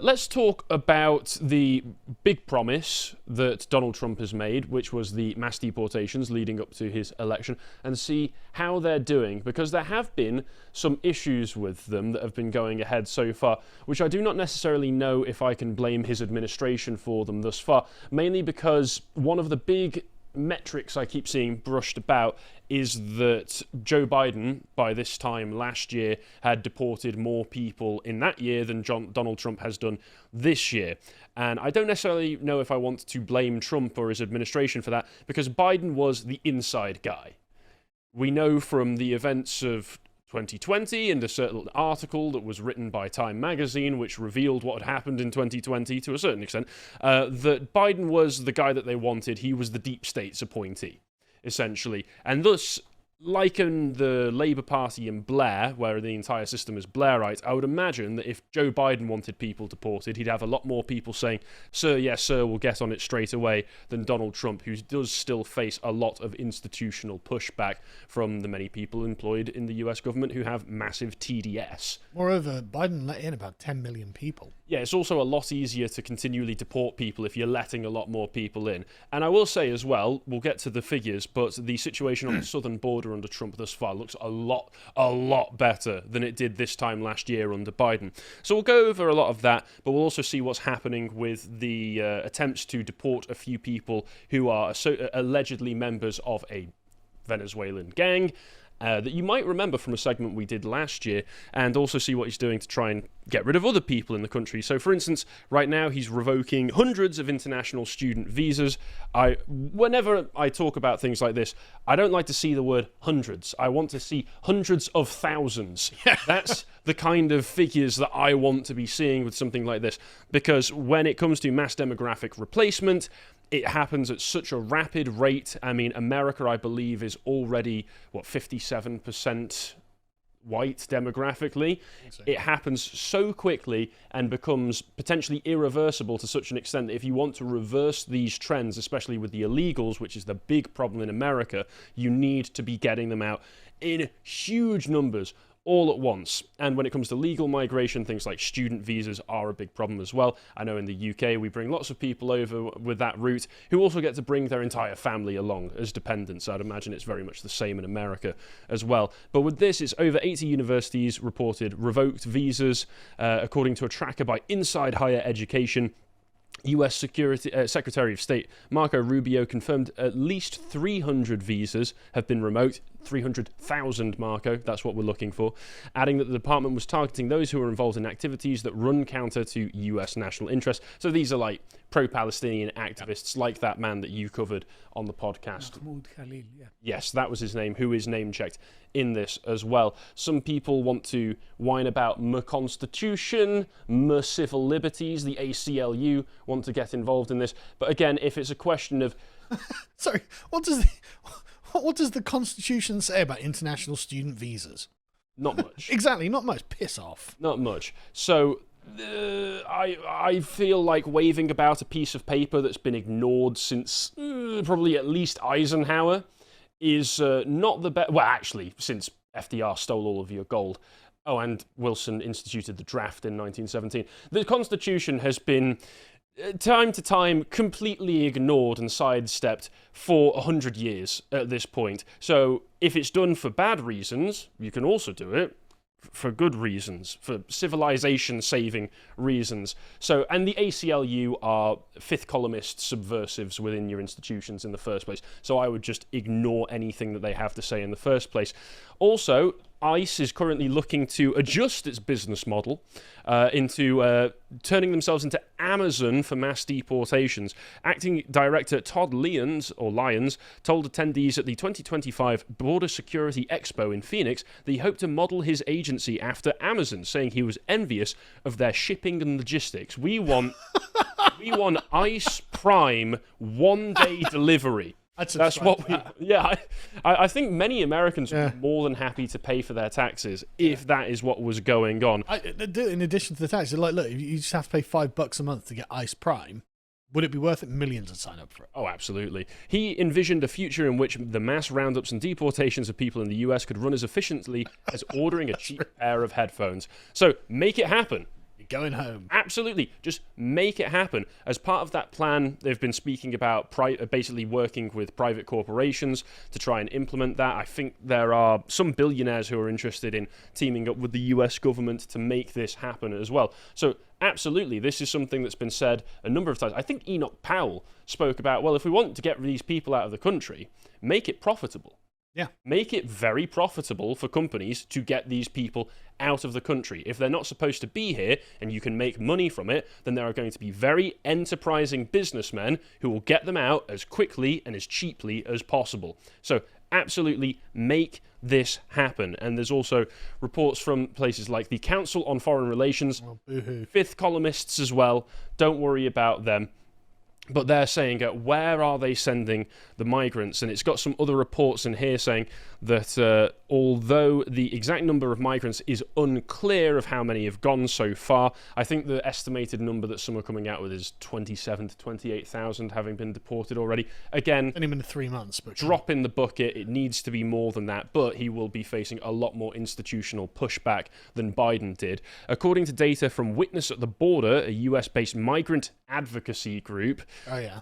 let's talk about the big promise that Donald Trump has made, which was the mass deportations leading up to his election, and see how they're doing, because there have been some issues with them that have been going ahead so far, which I do not necessarily know if I can blame his administration for them thus far, mainly because one of the big metrics I keep seeing brushed about is that Joe Biden, by this time last year, had deported more people in that year than Donald Trump has done this year. And I don't necessarily know if I want to blame Trump or his administration for that, because Biden was the inside guy. We know from the events of 2020 and a certain article that was written by Time magazine which revealed what had happened in 2020 to a certain extent, that Biden was the guy that they wanted. He was the deep state's appointee, essentially. And thus, like in the Labour Party in Blair, where the entire system is Blairite, I would imagine that if Joe Biden wanted people deported, he'd have a lot more people saying, "Sir, yes, sir, we'll get on it straight away," than Donald Trump, who does still face a lot of institutional pushback from the many people employed in the US government who have massive TDS. Moreover, Biden let in about 10 million people. Yeah, it's also a lot easier to continually deport people if you're letting a lot more people in. And I will say as well, we'll get to the figures, but the situation on the southern border under Trump thus far looks a lot better than it did this time last year under Biden. So we'll go over a lot of that, but we'll also see what's happening with the attempts to deport a few people who are allegedly members of a Venezuelan gang. That you might remember from a segment we did last year, and also see what he's doing to try and get rid of other people in the country. So, for instance, right now he's revoking hundreds of international student visas. Whenever I talk about things like this, I don't like to see the word hundreds. I want to see hundreds of thousands. That's the kind of figures that I want to be seeing with something like this, because when it comes to mass demographic replacement, it happens at such a rapid rate. I mean, America, I believe, is already, 57% white demographically. So. It happens so quickly and becomes potentially irreversible to such an extent that if you want to reverse these trends, especially with the illegals, which is the big problem in America, you need to be getting them out in huge numbers all at once. And when it comes to legal migration, things like student visas are a big problem as well. I know in the UK we bring lots of people over with that route who also get to bring their entire family along as dependents. I'd imagine it's very much the same in America as well. But with this, it's over 80 universities reported revoked visas, according to a tracker by Inside Higher Education. U.S. Secretary of State Marco Rubio confirmed at least 300 visas have been revoked. 300,000, Marco, that's what we're looking for, adding that the department was targeting those who were involved in activities that run counter to U.S. national interest. So these are like pro-Palestinian activists, like that man that you covered on the podcast. Mahmoud Khalil, yeah. Yes, that was his name, who is name-checked in this as well. Some people want to whine about my constitution, my civil liberties. The ACLU want to get involved in this. But again, if it's a question of... Sorry, what does the Constitution say about international student visas? Not much. Exactly, not much. Piss off. Not much. So I feel like waving about a piece of paper that's been ignored since probably at least Eisenhower is not the best. Well, actually, since FDR stole all of your gold. Oh, and Wilson instituted the draft in 1917. The Constitution has been, time to time, completely ignored and sidestepped for 100 years at this point. So if it's done for bad reasons, you can also do it for good reasons, for civilization-saving reasons. So, and the ACLU are fifth columnist subversives within your institutions in the first place. So I would just ignore anything that they have to say in the first place. Also, ICE is currently looking to adjust its business model into turning themselves into Amazon for mass deportations. Acting Director Todd Lyons told attendees at the 2025 Border Security Expo in Phoenix that he hoped to model his agency after Amazon, saying he was envious of their shipping and logistics. We want ICE Prime one-day delivery. That's what we... Yeah, I think many Americans would be more than happy to pay for their taxes if that is what was going on. In addition to the tax, like, look, you just have to pay $5 a month to get ICE Prime. Would it be worth it? Millions would sign up for it. Oh, absolutely. He envisioned a future in which the mass roundups and deportations of people in the US could run as efficiently as ordering a cheap pair of headphones. So make it happen. going home. Absolutely. Just make it happen. As part of that plan, they've been speaking about basically working with private corporations to try and implement that. I think there are some billionaires who are interested in teaming up with the US government to make this happen as well. So absolutely, this is something that's been said a number of times. I think Enoch Powell spoke about, well, if we want to get these people out of the country, make it profitable. Yeah. Make it very profitable for companies to get these people out of the country. If they're not supposed to be here and you can make money from it, then there are going to be very enterprising businessmen who will get them out as quickly and as cheaply as possible. So absolutely make this happen. And there's also reports from places like the Council on Foreign Relations, fifth columnists as well. Don't worry about them. But they're saying, where are they sending the migrants? And it's got some other reports in here saying that although the exact number of migrants is unclear of how many have gone so far, I think the estimated number that some are coming out with is 27 to 28,000 having been deported already. Again, only been 3 months, but drop in the bucket. It needs to be more than that, but he will be facing a lot more institutional pushback than Biden did. According to data from Witness at the Border, a US-based migrant advocacy group,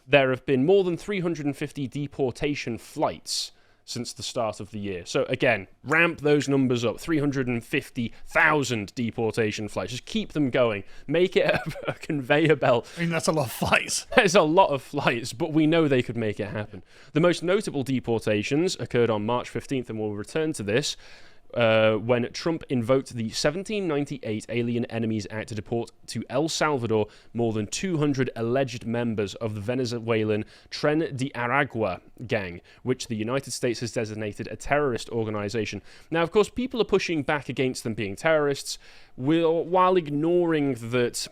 there have been more than 350 deportation flights since the start of the year. So again, ramp those numbers up. 350,000 deportation flights. Just keep them going. Make it a conveyor belt. I mean, that's a lot of flights. It's a lot of flights, but we know they could make it happen. The most notable deportations occurred on March 15th, and we'll return to this, when Trump invoked the 1798 Alien Enemies Act to deport to El Salvador more than 200 alleged members of the Venezuelan Tren de Aragua gang, which the United States has designated a terrorist organization. Now, of course, people are pushing back against them being terrorists, while ignoring that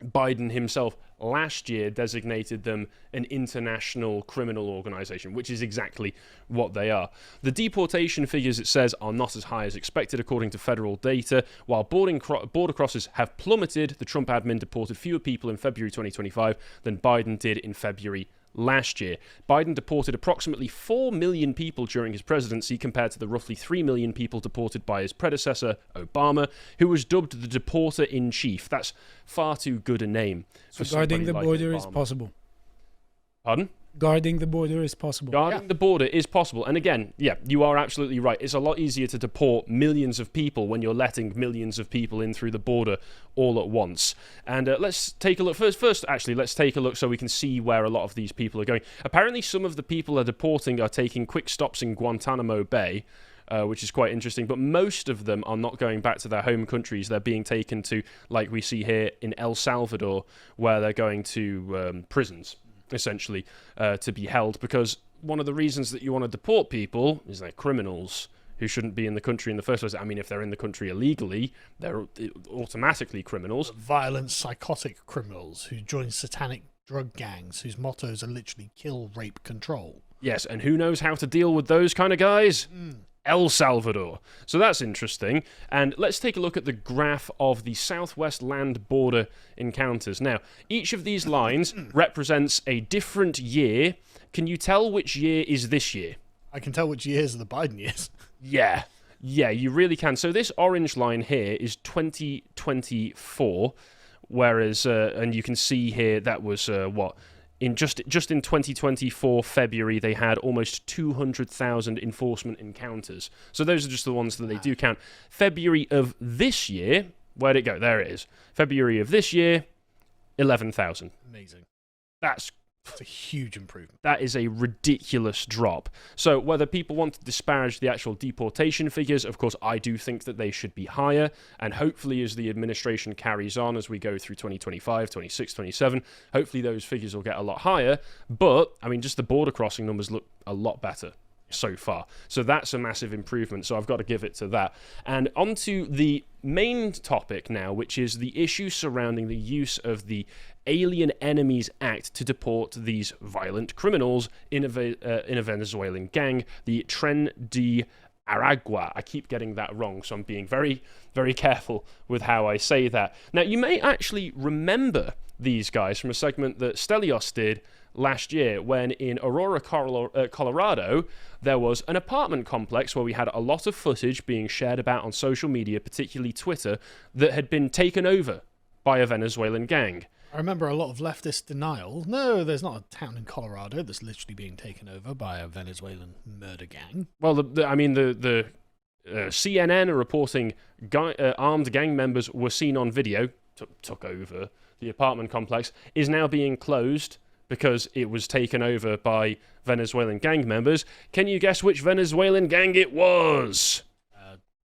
Biden himself last year designated them an international criminal organization, which is exactly what they are. The deportation figures, it says, are not as high as expected according to federal data. While border crosses have plummeted, the Trump admin deported fewer people in February 2025 than Biden did in February last year. Biden deported approximately 4 million people during his presidency compared to the roughly 3 million people deported by his predecessor, Obama, who was dubbed the deporter-in-chief. That's far too good a name. So guarding the border is possible. Pardon? Guarding the border is possible. Guarding the border is possible. And again, yeah, you are absolutely right. It's a lot easier to deport millions of people when you're letting millions of people in through the border all at once. And let's take a look. First, actually, let's take a look so we can see where a lot of these people are going. Apparently, some of the people are deporting are taking quick stops in Guantanamo Bay, which is quite interesting. But most of them are not going back to their home countries. They're being taken to, like we see here, in El Salvador, where they're going to prisons, essentially, to be held, because one of the reasons that you want to deport people is they're criminals who shouldn't be in the country in the first place. I mean, if they're in the country illegally, they're automatically criminals. Violent, psychotic criminals who join satanic drug gangs whose mottos are literally kill, rape, control. Yes, and who knows how to deal with those kind of guys? El Salvador. So that's interesting. And let's take a look at the graph of the Southwest land border encounters. Now, each of these lines represents a different year. Can you tell which year is this year? I can tell which years are the Biden years. Yeah, you really can. So this orange line here is 2024, whereas, and you can see here that was, in just in 2024 February, they had almost 200,000 enforcement encounters. So those are just the ones that they do count. February of this year, where'd it go? There it is. February of this year, 11,000. Amazing. That's a huge improvement. That is a ridiculous drop. So whether people want to disparage the actual deportation figures, of course, I do think that they should be higher. And hopefully as the administration carries on, as we go through 2025, 26, 27, hopefully those figures will get a lot higher. But, I mean, just the border crossing numbers look a lot better so far. So that's a massive improvement. So I've got to give it to that. And on to the main topic now, which is the issue surrounding the use of the Alien Enemies Act to deport these violent criminals in a Venezuelan gang, the Tren de Aragua. I keep getting that wrong, so I'm being very, very careful with how I say that. Now, you may actually remember these guys from a segment that Stelios did last year when in Aurora, Colorado, there was an apartment complex where we had a lot of footage being shared about on social media, particularly Twitter, that had been taken over by a Venezuelan gang. I remember a lot of leftist denial. No, there's not a town in Colorado that's literally being taken over by a Venezuelan murder gang. Well, the CNN are reporting armed gang members were seen on video, took over the apartment complex, is now being closed because it was taken over by Venezuelan gang members. Can you guess which Venezuelan gang it was?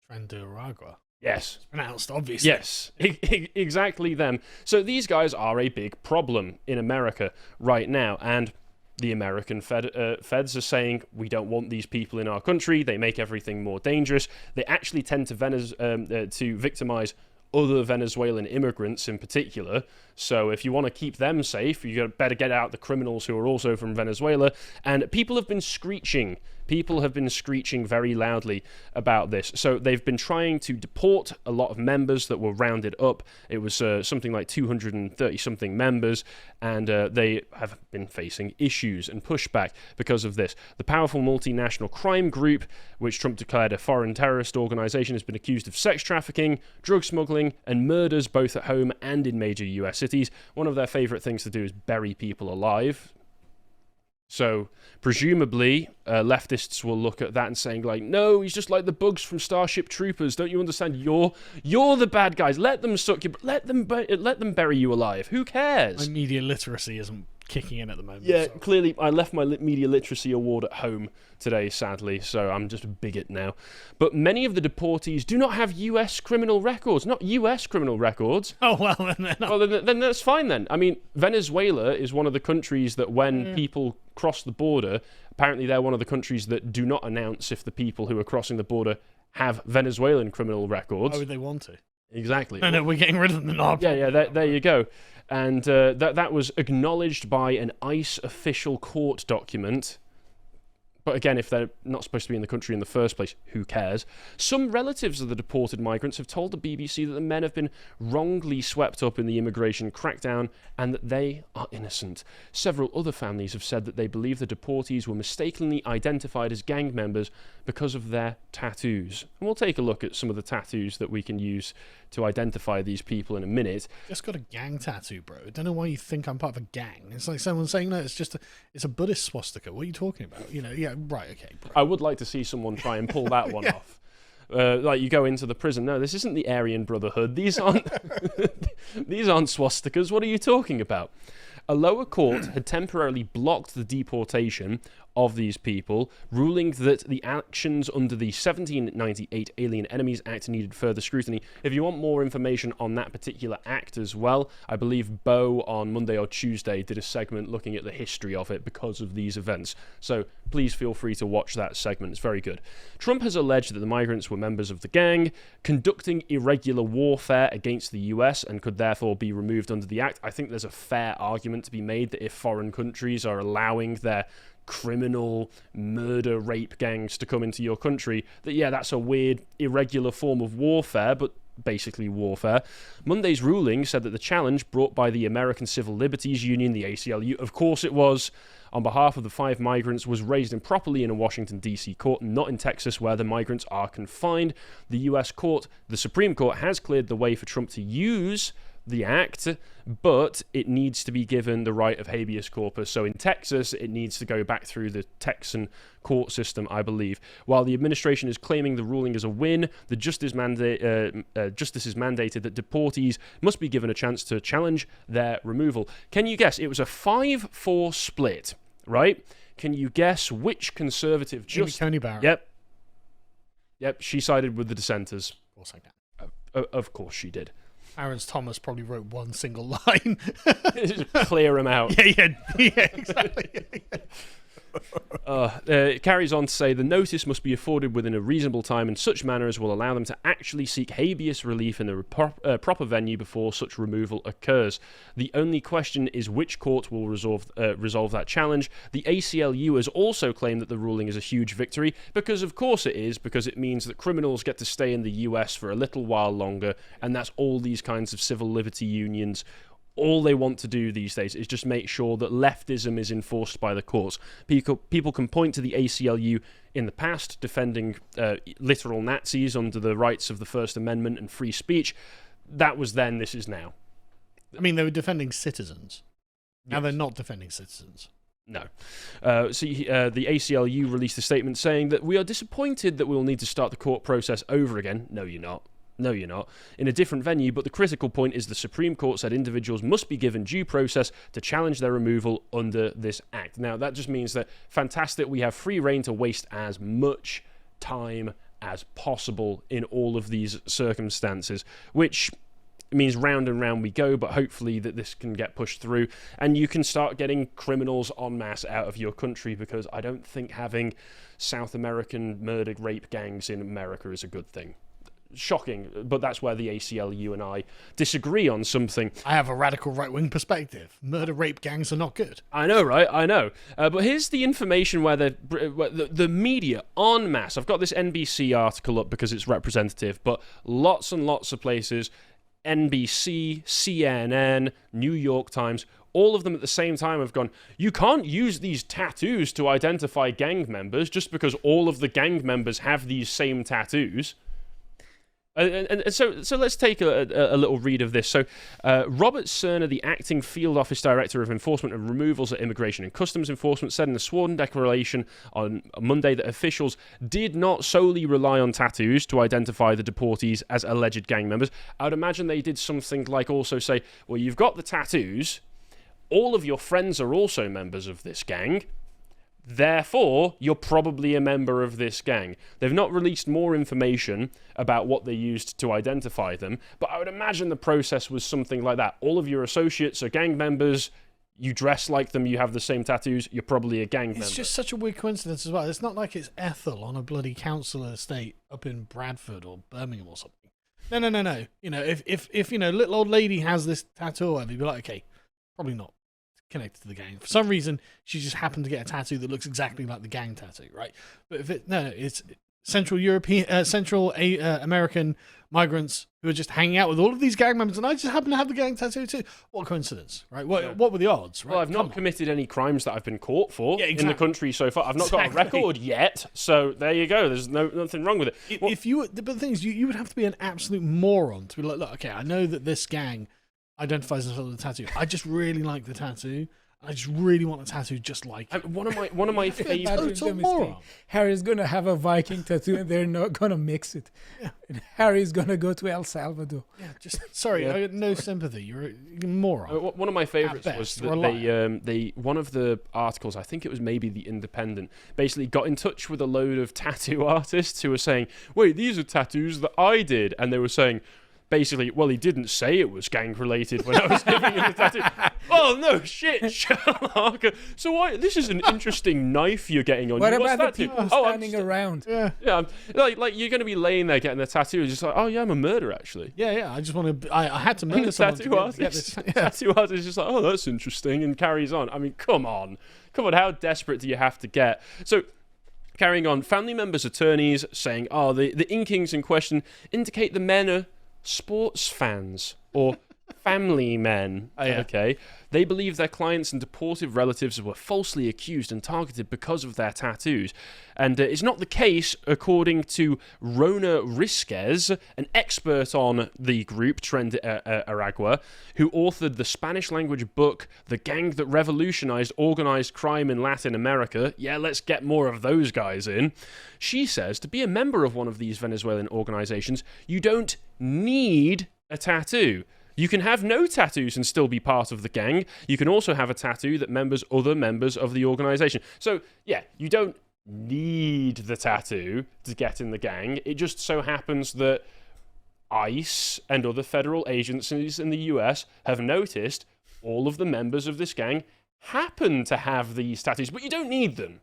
Tren de Aragua. Yes. It's pronounced, obviously. Yes, exactly them. So these guys are a big problem in America right now, and the American feds are saying, we don't want these people in our country, they make everything more dangerous. They actually tend to victimize other Venezuelan immigrants in particular. So if you want to keep them safe, you better get out the criminals who are also from Venezuela. And people have been screeching very loudly about this. So they've been trying to deport a lot of members that were rounded up. It was something like 230-something members, and they have been facing issues and pushback because of this. The powerful multinational crime group, which Trump declared a foreign terrorist organization, has been accused of sex trafficking, drug smuggling, and murders both at home and in major US cities. One of their favorite things to do is bury people alive. So, presumably, leftists will look at that and saying, like, no, he's just like the bugs from Starship Troopers. Don't you understand? You're the bad guys. Let them suck you. Let them bury you alive. Who cares? My media literacy isn't kicking in at the moment. Yeah, so. Clearly, I left my media literacy award at home today, sadly, so I'm just a bigot now. But many of the deportees do not have US criminal records. Not US criminal records. Oh, well, then they're not. Well, then that's fine then. I mean, Venezuela is one of the countries that when people cross the border, apparently they're one of the countries that do not announce if the people who are crossing the border have Venezuelan criminal records. Why would they want to? Exactly. No, we're getting rid of them now. Yeah, there you go. And that was acknowledged by an ICE official court document. But again, if they're not supposed to be in the country in the first place, who cares? Some relatives of the deported migrants have told the BBC that the men have been wrongly swept up in the immigration crackdown and that they are innocent. Several other families have said that they believe the deportees were mistakenly identified as gang members because of their tattoos. And we'll take a look at some of the tattoos that we can use to identify these people in a minute. Just got a gang tattoo, bro. I don't know why you think I'm part of a gang. It's like someone saying, no, it's a Buddhist swastika. What are you talking about? You know, yeah, right, okay. Bro. I would like to see someone try and pull that one off. Like you go into the prison. No, this isn't the Aryan Brotherhood. These aren't swastikas. What are you talking about? A lower court had temporarily blocked the deportation of these people, ruling that the actions under the 1798 Alien Enemies Act needed further scrutiny. If you want more information on that particular act as well, I believe Bo on Monday or Tuesday did a segment looking at the history of it because of these events. So please feel free to watch that segment. It's very good. Trump has alleged that the migrants were members of the gang, conducting irregular warfare against the US and could therefore be removed under the act. I think there's a fair argument to be made that if foreign countries are allowing their criminal murder rape gangs to come into your country, that that's a weird irregular form of warfare, but basically warfare. Monday's ruling said that the challenge brought by the American Civil Liberties Union, the ACLU, of course it was, on behalf of the 5 migrants, was raised improperly in a Washington, D.C. court, not in Texas, where the migrants are confined. The U.S. court, the Supreme Court, has cleared the way for Trump to use the act, but it needs to be given the right of habeas corpus. So in Texas, it needs to go back through the Texan court system, I believe. While the administration is claiming the ruling as a win, the justice is mandated that deportees must be given a chance to challenge their removal. Can you guess? It was a 5-4 split, right? Can you guess which conservative justice? Tony Barrett. Yep, she sided with the dissenters. Of course I can. Of course she did. Aaron Thomas probably wrote one single line. Just clear him out. Yeah, exactly. It carries on to say the notice must be afforded within a reasonable time in such manner as will allow them to actually seek habeas relief in a proper venue before such removal occurs. The only question is which court will resolve that challenge. The ACLU has also claimed that the ruling is a huge victory, because of course it is, because it means that criminals get to stay in the US for a little while longer, and that's all these kinds of civil liberty unions. All they want to do these days is just make sure that leftism is enforced by the courts. People can point to the ACLU in the past defending literal Nazis under the rights of the First Amendment and free speech. That was then, this is now. I mean, they were defending citizens. Now they're not defending citizens. No. The ACLU released a statement saying that we are disappointed that we'll need to start the court process over again. No, you're not. No, you're not. In a different venue, but the critical point is the Supreme Court said individuals must be given due process to challenge their removal under this act. Now, that just means that, fantastic, we have free reign to waste as much time as possible in all of these circumstances, which means round and round we go, but hopefully that this can get pushed through and you can start getting criminals en masse out of your country, because I don't think having South American murder rape gangs in America is a good thing. Shocking, but that's where the ACLU and I disagree on something. I have a radical right-wing perspective. Murder rape gangs are not good. I know, right? I know. But here's the information where the media en masse. I've got this NBC article up because it's representative, but lots and lots of places, NBC, CNN, New York Times, all of them at the same time have gone, you can't use these tattoos to identify gang members just because all of the gang members have these same tattoos. And so let's take a little read of this. So Robert Cerner, the acting field office director of enforcement and removals at Immigration and Customs Enforcement, said in a sworn declaration on Monday that officials did not solely rely on tattoos to identify the deportees as alleged gang members. I would imagine they did something like also say, well, you've got the tattoos, all of your friends are also members of this gang, therefore, you're probably a member of this gang. They've not released more information about what they used to identify them, but I would imagine the process was something like that. All of your associates are gang members, you dress like them, you have the same tattoos, you're probably a gang member. It's just such a weird coincidence as well. It's not like it's Ethel on a bloody council estate up in Bradford or Birmingham or something. No. You know, if you know, little old lady has this tattoo, I'd be like, okay, probably not connected to the gang. For some reason, she just happened to get a tattoo that looks exactly like the gang tattoo, right? But if it's Central American migrants who are just hanging out with all of these gang members, and I just happen to have the gang tattoo too. What coincidence, right? What were the odds, right? Well, I've not committed any crimes that I've been caught for in the country so far. I've not got a record yet, so there you go. There's nothing wrong with it. But the thing is, you would have to be an absolute moron to be like, look, okay, I know that this gang identifies themselves with a tattoo. I just really like the tattoo. I just really want a tattoo just like it. One of my favorite. Harry's gonna have a Viking tattoo, and they're not gonna mix it. Yeah. And Harry's gonna go to El Salvador. Yeah, just sorry, I got no sympathy. You're a moron. One of my favorites was that they one of the articles, I think it was maybe the Independent, basically got in touch with a load of tattoo artists who were saying, "Wait, these are tattoos that I did," and they were saying, basically, well, he didn't say it was gang-related when I was giving him the tattoo. Oh, no, shit, Sherlock. So why? This is an interesting knife you're getting on. What about the people standing around? Yeah, like you're going to be laying there getting a tattoo, just like, oh, yeah, I'm a murderer, actually. Yeah, I just want to, I had to murder someone to get this. Tattoo artist is just like, oh, that's interesting, and carries on. I mean, come on, how desperate do you have to get? So, carrying on, family members' attorneys saying, oh, the inkings in question indicate the men are sports fans or family men. Okay, they believe their clients and deported relatives were falsely accused and targeted because of their tattoos, and it's not the case, according to Rona Risquez, an expert on the group Tren de Aragua, who authored the Spanish-language book "The Gang That Revolutionized Organized Crime in Latin America." Yeah, let's get more of those guys in. She says to be a member of one of these Venezuelan organizations, you don't need a tattoo. You can have no tattoos and still be part of the gang. You can also have a tattoo that members other members of the organization. So, yeah, you don't need the tattoo to get in the gang. It just so happens that ICE and other federal agencies in the US have noticed all of the members of this gang happen to have these tattoos, but you don't need them.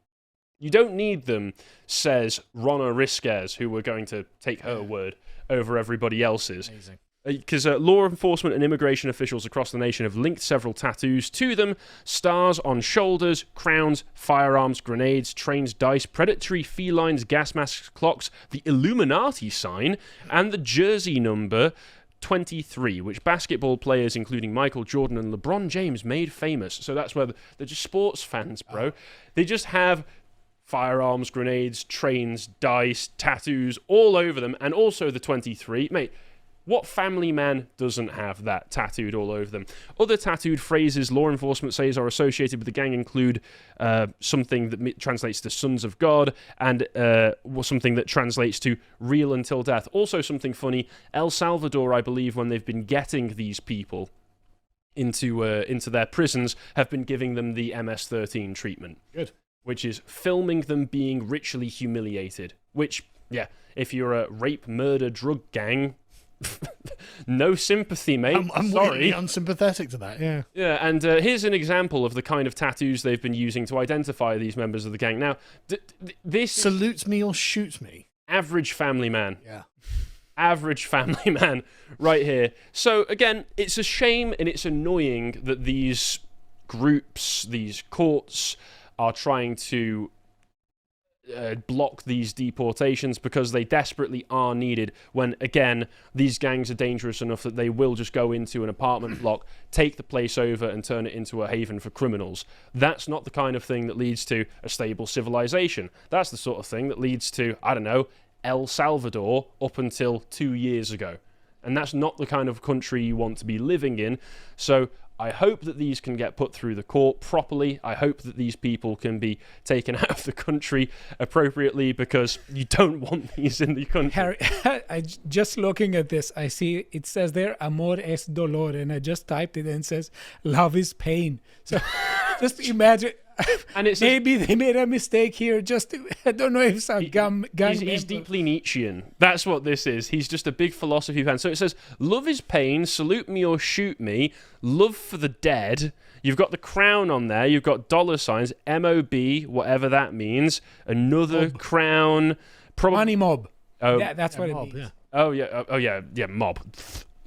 You don't need them, says Rona Risquez, who we're going to take her word over everybody else's. Amazing. Because law enforcement and immigration officials across the nation have linked several tattoos to them. Stars on shoulders, crowns, firearms, grenades, trains, dice, predatory felines, gas masks, clocks, the Illuminati sign, and the jersey number 23, which basketball players including Michael Jordan and LeBron James made famous. So that's where they're just sports fans, bro. They just have firearms, grenades, trains, dice, tattoos all over them, and also the 23. Mate, What family man doesn't have that tattooed all over them? Other tattooed phrases law enforcement says are associated with the gang include something that translates to Sons of God and something that translates to Real Until Death. Also something funny, El Salvador, I believe, when they've been getting these people into their prisons, have been giving them the MS-13 treatment. Good. Which is filming them being ritually humiliated. Which, yeah, if you're a rape, murder, drug gang, no sympathy, mate. I'm Sorry. really unsympathetic to that, yeah. Yeah, and here's an example of the kind of tattoos they've been using to identify these members of the gang. Now, this Salute me or shoot me. average family man. Yeah. Average family man right here. So, again, it's a shame and it's annoying that these groups, these courts, are trying to block these deportations because they desperately are needed when, again, these gangs are dangerous enough that they will just go into an apartment block, take the place over and turn it into a haven for criminals. That's not the kind of thing that leads to a stable civilization. That's the sort of thing that leads to, I don't know, El Salvador up until 2 years ago. And that's not the kind of country you want to be living in. So I hope that these can get put through the court properly. I hope that these people can be taken out of the country appropriately, because you don't want these in the country. Harry, just looking at this, I see it says there, amor es dolor, and I just typed it and it says, love is pain. So just imagine, and it's maybe they made a mistake here. I don't know if it's a he's deeply Nietzschean. That's what this is. He's just a big philosophy fan. So it says, love is pain, salute me or shoot me, love for the dead. You've got the crown on there. You've got dollar signs, MOB, whatever that means. Another mob. Crown. Money mob. Oh, yeah, that's what mob, it means. Yeah. Oh, yeah, mob.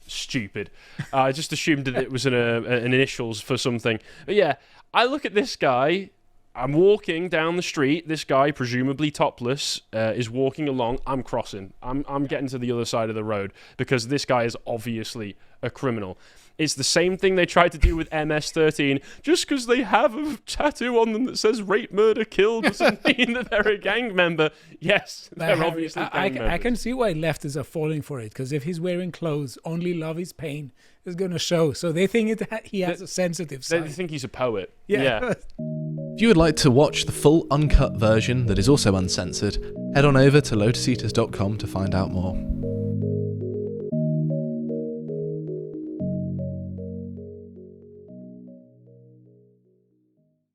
Stupid. I just assumed that it was an initials for something. But yeah, I look at this guy. I'm walking down the street. This guy, presumably topless, is walking along. I'm crossing. I'm getting to the other side of the road because this guy is obviously a criminal. It's the same thing they tried to do with MS-13. Just because they have a tattoo on them that says rape, murder, kill doesn't mean that they're a gang member. Yes, they're obviously gang members. I can see why leftists are falling for it, because if he's wearing clothes, only love is pain is going to show. So they think he has a sensitive side. They think he's a poet. Yeah. If you would like to watch the full uncut version that is also uncensored, head on over to lotuseaters.com to find out more.